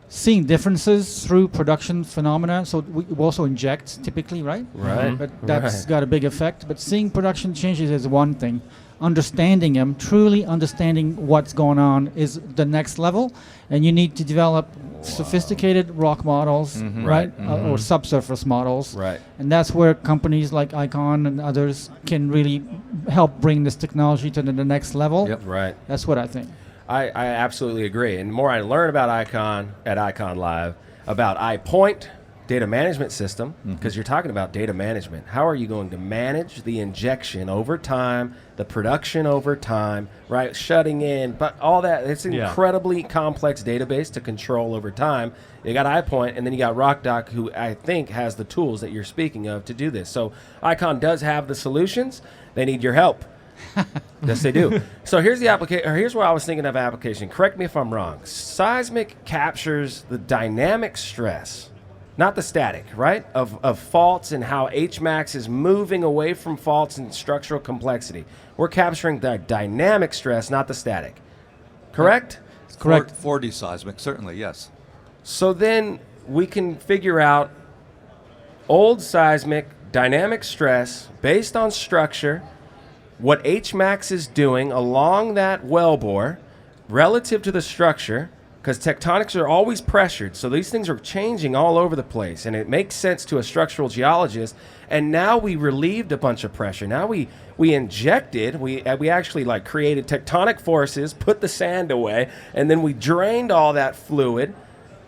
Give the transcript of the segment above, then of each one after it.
seeing differences through production phenomena. So we also inject typically, right? Right. But that's got a big effect. But seeing production changes is one thing. Understanding them, truly understanding what's going on, is the next level. And you need to develop sophisticated rock models, right? Or subsurface models. Right. And that's where companies like Icon and others can really help bring this technology to the next level. Yep. Right. That's what I think. I absolutely agree. And the more I learn about Icon at Icon Live, about iPoint, data management system, because you're talking about data management. How are you going to manage the injection over time, the production over time, right? Shutting in, but all that, it's an incredibly complex database to control over time. You got iPoint, and then you got RockDoc, who I think has the tools that you're speaking of to do this. So Icon does have the solutions. They need your help. Yes, they do. So here's the application. Here's what I was thinking of application. Correct me if I'm wrong. Seismic captures the dynamic stress, not the static, right? Of faults and how HMAX is moving away from faults and structural complexity. We're capturing the dynamic stress, not the static. Correct? Correct. 4D seismic, certainly, yes. So then we can figure out old seismic dynamic stress based on structure, what HMAX is doing along that wellbore relative to the structure, because tectonics are always pressured. So these things are changing all over the place, and it makes sense to a structural geologist. And now we relieved a bunch of pressure. Now we injected, we actually like created tectonic forces, put the sand away, and then we drained all that fluid.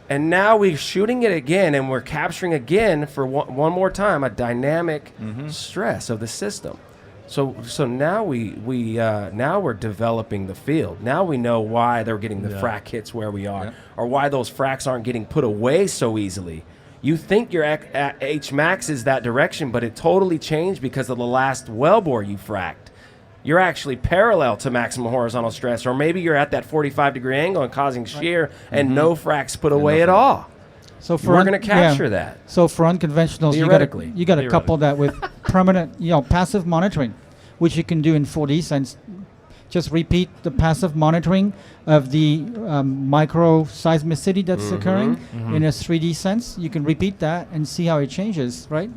And now we're shooting it again, and we're capturing again for one more time a dynamic stress of the system. So now now we're developing the field. Now we know why they're getting the frac hits where we are, or why those fracs aren't getting put away so easily. You think your HMAX is that direction, but it totally changed because of the last wellbore you fracked. You're actually parallel to maximum horizontal stress, or maybe you're at that 45-degree angle and causing shear, and no fracs put away at all. So we're going to capture that. So for unconventionals, Theoretically. you got to couple that with permanent, passive monitoring, which you can do in 4D sense. Just repeat the passive monitoring of the micro seismicity that's occurring in a 3D sense. You can repeat that and see how it changes, right?